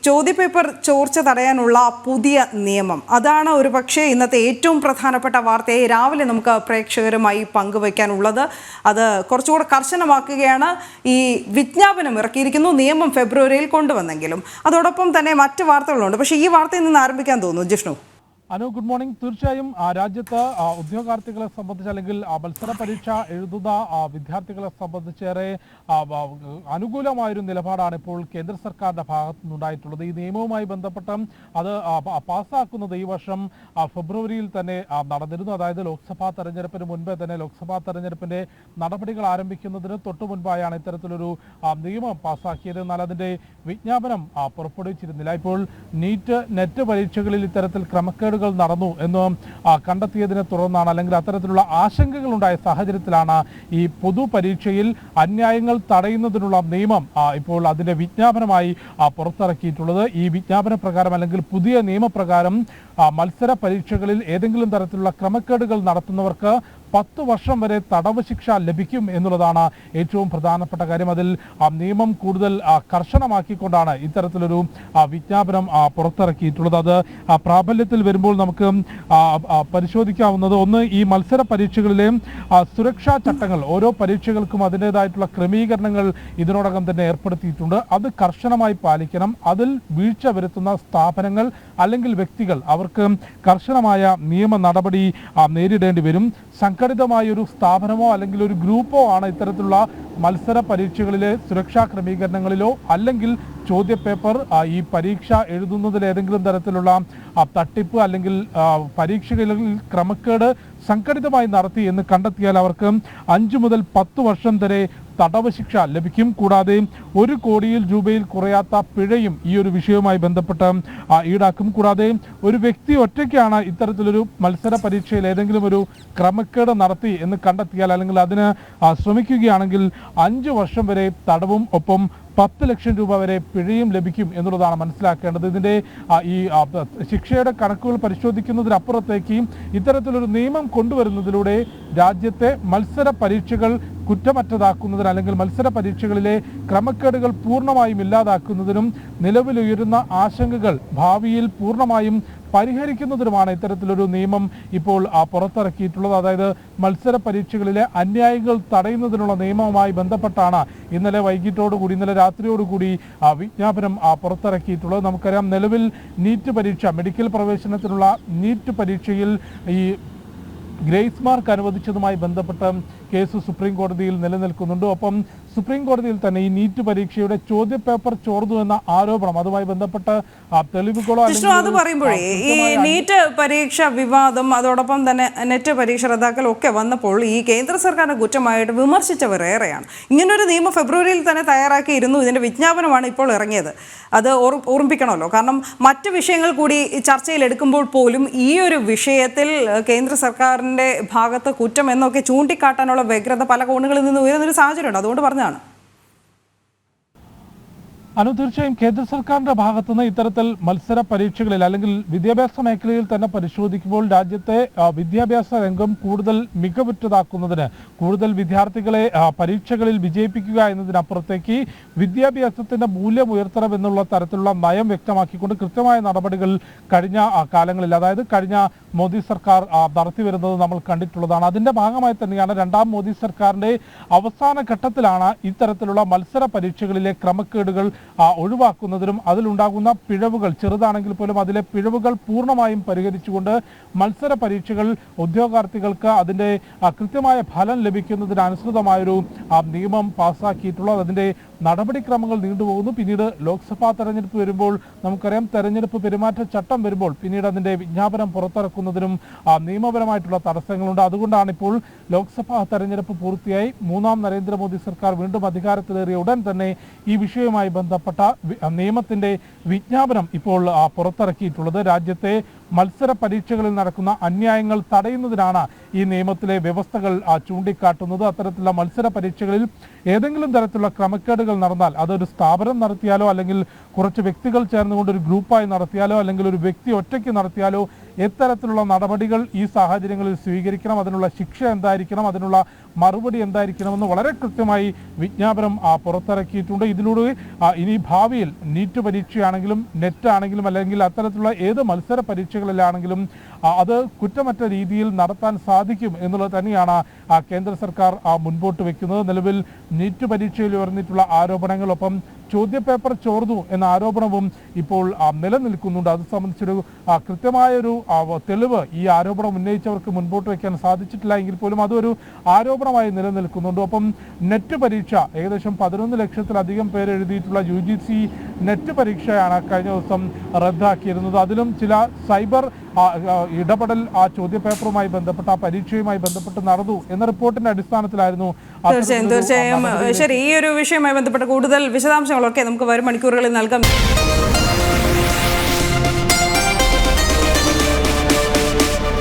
ചോദ്യപേപ്പർ ചോർച്ച തടയാനുള്ള പുതിയ നിയമം, അതാണ് ഒരു പക്ഷേ ഇന്നത്തെ ഏറ്റവും പ്രധാനപ്പെട്ട വാർത്തയായി രാവിലെ നമുക്ക് പ്രേക്ഷകരുമായി പങ്കുവയ്ക്കാനുള്ളത്. അത് കുറച്ചുകൂടെ കർശനമാക്കുകയാണ്. ഈ വിജ്ഞാപനം ഇറക്കിയിരിക്കുന്നു, നിയമം ഫെബ്രുവരിയിൽ കൊണ്ടുവന്നെങ്കിലും. അതോടൊപ്പം തന്നെ മറ്റ് വാർത്തകളുണ്ട്. പക്ഷേ ഈ വാർത്തയിൽ നിന്ന് ആരംഭിക്കാൻ തോന്നുന്നു ജിഷ്ണു. Anu, good morning. തീർച്ചയായും രാജ്യത്ത് ഉദ്യോഗാർത്ഥികളെ സംബന്ധിച്ച് അല്ലെങ്കിൽ മത്സര പരീക്ഷ എഴുതുന്ന വിദ്യാർത്ഥികളെ സംബന്ധിച്ചേറെ അനുകൂലമായൊരു നിലപാടാണ് ഇപ്പോൾ കേന്ദ്ര സർക്കാരിന്റെ ഭാഗത്തു നിന്നുണ്ടായിട്ടുള്ളത്. ഈ നിയമവുമായി ബന്ധപ്പെട്ട് അത് പാസ്സാക്കുന്നത് ഈ വർഷം ഫെബ്രുവരിയിൽ തന്നെ നടന്നിരുന്നു. അതായത് ലോക്സഭാ തെരഞ്ഞെടുപ്പിന് മുൻപേ തന്നെ ലോക്സഭാ തെരഞ്ഞെടുപ്പിന്റെ നടപടികൾ ആരംഭിക്കുന്നതിന് തൊട്ടു മുൻപായാണ് ഇത്തരത്തിലൊരു നിയമം പാസ്സാക്കിയത്. എന്നാൽ അതിന്റെ വിജ്ഞാപനം പുറപ്പെടുവിച്ചിരുന്നില്ല. ഇപ്പോൾ നെറ്റ് പരീക്ഷകളിൽ ഇത്തരത്തിൽ ക്രമക്കേട് നടന്നു എന്ന് കണ്ടെത്തിയതിനെ തുടർന്നാണ്, അല്ലെങ്കിൽ അത്തരത്തിലുള്ള ആശങ്കകൾ ഉണ്ടായ സാഹചര്യത്തിലാണ് ഈ പൊതുപരീക്ഷയിൽ അന്യായങ്ങൾ തടയുന്നതിനുള്ള നിയമം ഇപ്പോൾ അതിന്റെ വിജ്ഞാപനമായി പുറത്തിറക്കിയിട്ടുള്ളത്. ഈ വിജ്ഞാപന പ്രകാരം അല്ലെങ്കിൽ പുതിയ നിയമപ്രകാരം മത്സര പരീക്ഷകളിൽ ഏതെങ്കിലും തരത്തിലുള്ള ക്രമക്കേടുകൾ നടത്തുന്നവർക്ക് 10 വർഷം വരെ തടവ് ശിക്ഷ ലഭിക്കും എന്നുള്ളതാണ് ഏറ്റവും പ്രധാനപ്പെട്ട കാര്യം. അതിൽ നിയമം കൂടുതൽ കർശനമാക്കിക്കൊണ്ടാണ് ഇത്തരത്തിലൊരു വിജ്ഞാപനം പുറത്തിറക്കിയിട്ടുള്ളത്. അത് പ്രാബല്യത്തിൽ വരുമ്പോൾ നമുക്ക് പരിശോധിക്കാവുന്നത്, ഒന്ന്, ഈ മത്സര പരീക്ഷകളിലെ സുരക്ഷാ ചട്ടങ്ങൾ, ഓരോ പരീക്ഷകൾക്കും അതിൻ്റെതായിട്ടുള്ള ക്രമീകരണങ്ങൾ ഇതിനോടകം തന്നെ ഏർപ്പെടുത്തിയിട്ടുണ്ട്. അത് കർശനമായി പാലിക്കണം. അതിൽ വീഴ്ച വരുത്തുന്ന സ്ഥാപനങ്ങൾ അല്ലെങ്കിൽ വ്യക്തികൾ, അവർക്ക് കർശനമായ നിയമ നടപടി നേരിടേണ്ടി വരും. സംഘടിതമായൊരു സ്ഥാപനമോ അല്ലെങ്കിൽ ഒരു ഗ്രൂപ്പോ ആണ് ഇത്തരത്തിലുള്ള മത്സര പരീക്ഷകളിലെ സുരക്ഷാ ക്രമീകരണങ്ങളിലോ അല്ലെങ്കിൽ ചോദ്യപേപ്പർ ഈ പരീക്ഷ എഴുതുന്നതിൽ ഏതെങ്കിലും തരത്തിലുള്ള തട്ടിപ്പ് അല്ലെങ്കിൽ പരീക്ഷകളിൽ ക്രമക്കേട് സംഘടിതമായി നടത്തി എന്ന് കണ്ടെത്തിയാൽ അവർക്ക് 5 മുതൽ 10 വർഷം വരെ തടവ് ശിക്ഷ ലഭിക്കും. കൂടാതെ 1 കോടി രൂപയിൽ കുറയാത്ത പിഴയും ഈ ഒരു വിഷയവുമായി ബന്ധപ്പെട്ട് ഈടാക്കും. കൂടാതെ ഒരു വ്യക്തി ഒറ്റയ്ക്കാണ് ഇത്തരത്തിലൊരു മത്സര പരീക്ഷയിൽ ഏതെങ്കിലും ഒരു ക്രമക്കേട് നടത്തി എന്ന് കണ്ടെത്തിയാൽ അല്ലെങ്കിൽ അതിന് ശ്രമിക്കുകയാണെങ്കിൽ 5 വർഷം വരെ തടവും ഒപ്പം 10 ലക്ഷം രൂപ വരെ പിഴയും ലഭിക്കും എന്നുള്ളതാണ് മനസ്സിലാക്കേണ്ടത്. ഇതിൻ്റെ ഈ ശിക്ഷയുടെ കണക്കുകൾ പരിശോധിക്കുന്നതിനപ്പുറത്തേക്ക് ഇത്തരത്തിലൊരു നിയമം കൊണ്ടുവരുന്നതിലൂടെ രാജ്യത്തെ മത്സര പരീക്ഷകൾ കുറ്റമറ്റതാക്കുന്നതിന് അല്ലെങ്കിൽ മത്സര പരീക്ഷകളിലെ ക്രമക്കേടുകൾ പൂർണ്ണമായും ഇല്ലാതാക്കുന്നതിനും നിലവിലുയരുന്ന ആശങ്കകൾ ഭാവിയിൽ പൂർണ്ണമായും പരിഹരിക്കുന്നതിനുമാണ് ഇത്തരത്തിലൊരു നിയമം ഇപ്പോൾ പുറത്തിറക്കിയിട്ടുള്ളത്. അതായത് മത്സര പരീക്ഷകളിലെ അന്യായങ്ങൾ തടയുന്നതിനുള്ള നിയമവുമായി ബന്ധപ്പെട്ടാണ് ഇന്നലെ വൈകിട്ടോടുകൂടി, ഇന്നലെ രാത്രിയോടുകൂടി വിജ്ഞാപനം പുറത്തിറക്കിയിട്ടുള്ളത്. നമുക്കറിയാം, നിലവിൽ നീറ്റ് പരീക്ഷ, മെഡിക്കൽ പ്രവേശനത്തിനുള്ള നീറ്റ് പരീക്ഷയിൽ ഈ ഗ്രേസ് മാർക്ക് അനുവദിച്ചതുമായി ബന്ധപ്പെട്ട് കേസ് സുപ്രീം കോടതിയിൽ നിലനിൽക്കുന്നുണ്ട്. ഒപ്പം സുപ്രീം കോടതിയിൽ തന്നെ ഈ നീറ്റ് പരീക്ഷയുടെ ചോദ്യപേപ്പർ ചോർന്നു എന്ന ആരോപണം, അതുമായി ബന്ധപ്പെട്ട് തെളിവുകളോ അത് പറയുമ്പോഴേ ഈ നീറ്റ് പരീക്ഷ വിവാദം, അതോടൊപ്പം തന്നെ നെറ്റ് പരീക്ഷ റദ്ദാക്കലും ഒക്കെ വന്നപ്പോൾ ഈ കേന്ദ്ര സർക്കാരിന്റെ കുറ്റമായിട്ട് വിമർശിച്ചവർ ഏറെയാണ്. ഇങ്ങനൊരു നിയമം ഫെബ്രുവരിയിൽ തന്നെ തയ്യാറാക്കിയിരുന്നു. ഇതിന്റെ വിജ്ഞാപനമാണ് ഇപ്പോൾ ഇറങ്ങിയത്. അത് ഓർമ്മിപ്പിക്കണമല്ലോ. കാരണം മറ്റ് വിഷയങ്ങൾ കൂടി ചർച്ചയിൽ എടുക്കുമ്പോൾ പോലും ഈ ഒരു വിഷയത്തിൽ കേന്ദ്ര സർക്കാരിന്റെ ഭാഗത്ത് കുറ്റം എന്നൊക്കെ ചൂണ്ടിക്കാട്ടാനുള്ള വ്യഗ്രത പല കോണുകളിൽ നിന്ന് ഉയരുന്നൊരു സാഹചര്യമുണ്ട്. അതുകൊണ്ട് പറഞ്ഞതാണ്. തീർച്ചയായും കേന്ദ്ര സർക്കാരിന്റെ ഭാഗത്തുനിന്ന് ഇത്തരത്തിൽ മത്സര പരീക്ഷകളിൽ അല്ലെങ്കിൽ വിദ്യാഭ്യാസ മേഖലയിൽ തന്നെ പരിശോധിക്കുമ്പോൾ രാജ്യത്തെ വിദ്യാഭ്യാസ രംഗം കൂടുതൽ മികവുറ്റതാക്കുന്നതിന്, കൂടുതൽ വിദ്യാർത്ഥികളെ പരീക്ഷകളിൽ വിജയിപ്പിക്കുക എന്നതിനപ്പുറത്തേക്ക് വിദ്യാഭ്യാസത്തിന്റെ മൂല്യം ഉയർത്തണമെന്നുള്ള തരത്തിലുള്ള നയം വ്യക്തമാക്കിക്കൊണ്ട് കൃത്യമായ നടപടികൾ കഴിഞ്ഞ കാലങ്ങളിൽ, അതായത് കഴിഞ്ഞ മോദി സർക്കാർ നടത്തി വരുന്നത് നമ്മൾ കണ്ടിട്ടുള്ളതാണ്. അതിന്റെ ഭാഗമായി തന്നെയാണ് 2ാം മോദി സർക്കാരിന്റെ അവസാന ഘട്ടത്തിലാണ് ഇത്തരത്തിലുള്ള മത്സര പരീക്ഷകളിലെ ക്രമക്കേടുകൾ ഒഴിവാക്കുന്നതിനും അതിലുണ്ടാകുന്ന പിഴവുകൾ ചെറുതാണെങ്കിൽ പോലും അതിലെ പിഴവുകൾ പൂർണ്ണമായും പരിഹരിച്ചുകൊണ്ട് മത്സര പരീക്ഷകൾ ഉദ്യോഗാർത്ഥികൾക്ക് അതിൻ്റെ കൃത്യമായ ഫലം ലഭിക്കുന്നതിന് അനുസൃതമായൊരു നിയമം പാസ്സാക്കിയിട്ടുള്ളത്. അതിൻ്റെ നടപടിക്രമങ്ങൾ നീണ്ടുപോകുന്നു. പിന്നീട് ലോക്സഭാ തെരഞ്ഞെടുപ്പ് വരുമ്പോൾ നമുക്കറിയാം, തെരഞ്ഞെടുപ്പ് പെരുമാറ്റച്ചട്ടം വരുമ്പോൾ പിന്നീട് അതിൻ്റെ വിജ്ഞാപനം പുറത്തിറക്കുന്നതിനും നിയമപരമായിട്ടുള്ള തടസ്സങ്ങളുണ്ട്. അതുകൊണ്ടാണ് ഇപ്പോൾ ലോക്സഭാ തെരഞ്ഞെടുപ്പ് പൂർത്തിയായി 3ാം നരേന്ദ്രമോദി സർക്കാർ വീണ്ടും അധികാരത്തിലേറിയ ഉടൻ തന്നെ ഈ വിഷയവുമായി ബന്ധപ്പെട്ട നിയമത്തിന്റെ വിജ്ഞാപനം ഇപ്പോൾ പുറത്തിറക്കിയിട്ടുള്ളത്. രാജ്യത്തെ മത്സര പരീക്ഷകളിൽ നടക്കുന്ന അന്യായങ്ങൾ തടയുന്നതിനാണ് ഈ നിയമത്തിലെ വ്യവസ്ഥകൾ ചൂണ്ടിക്കാട്ടുന്നത്. അത്തരത്തിലുള്ള മത്സര പരീക്ഷകളിൽ ഏതെങ്കിലും തരത്തിലുള്ള ക്രമക്കേടുകൾ നടന്നാൽ, അതൊരു സ്ഥാപനം നടത്തിയാലോ അല്ലെങ്കിൽ കുറച്ച് വ്യക്തികൾ ചേർന്നുകൊണ്ട് ഒരു ഗ്രൂപ്പായി നടത്തിയാലോ അല്ലെങ്കിൽ ഒരു വ്യക്തി ഒറ്റയ്ക്ക് നടത്തിയാലോ എത്തരത്തിലുള്ള നടപടികൾ ഈ സാഹചര്യങ്ങളിൽ സ്വീകരിക്കണം, അതിനുള്ള ശിക്ഷ എന്തായിരിക്കണം, അതിനുള്ള മറുപടി എന്തായിരിക്കണമെന്ന് വളരെ കൃത്യമായി വിജ്ഞാപനം പുറത്തിറക്കിയിട്ടുണ്ട്. ഇതിലൂടെ ഇനി ഭാവിയിൽ നീറ്റ് പരീക്ഷയാണെങ്കിലും നെറ്റ് ആണെങ്കിലും അല്ലെങ്കിൽ അത്തരത്തിലുള്ള ഏത് മത്സര പരീക്ഷകളിലാണെങ്കിലും അത് കുറ്റമറ്റ രീതിയിൽ നടത്താൻ സാധിക്കും എന്നുള്ളത് തന്നെയാണ് കേന്ദ്ര സർക്കാർ മുൻപോട്ട് വെക്കുന്നത്. നിലവിൽ നീറ്റ് പരീക്ഷയിൽ ഉയർന്നിട്ടുള്ള ആരോപണങ്ങളൊപ്പം ചോദ്യപേപ്പർ ചോർന്നു എന്ന ആരോപണവും ഇപ്പോൾ നിലനിൽക്കുന്നുണ്ട്. അത് സംബന്ധിച്ചൊരു കൃത്യമായൊരു തെളിവ് ഈ ആരോപണം ഉന്നയിച്ചവർക്ക് മുൻപോട്ട് വയ്ക്കാൻ സാധിച്ചിട്ടില്ല എങ്കിൽ പോലും അതൊരു ആരോപണമായി നിലനിൽക്കുന്നുണ്ട്. ഒപ്പം നെറ്റ് പരീക്ഷ ഏകദേശം 11 ലക്ഷത്തിലധികം പേര് എഴുതിയിട്ടുള്ള UGC നെറ്റ് പരീക്ഷയാണ് കഴിഞ്ഞ ദിവസം റദ്ദാക്കിയിരുന്നത്. അതിലും ചില സൈബർ ഇടപെടൽ ആ ചോദ്യപേപ്പറുമായി ബന്ധപ്പെട്ട ആ പരീക്ഷയുമായി ബന്ധപ്പെട്ട് നടന്നു എന്ന റിപ്പോർട്ടിന്റെ അടിസ്ഥാനത്തിലായിരുന്നു. തീർച്ചയായും ശരി, ഈ ഒരു വിഷയവുമായി ബന്ധപ്പെട്ട കൂടുതൽ വിശദാംശങ്ങളൊക്കെ നമുക്ക് വരും മണിക്കൂറുകളിൽ നൽകാം.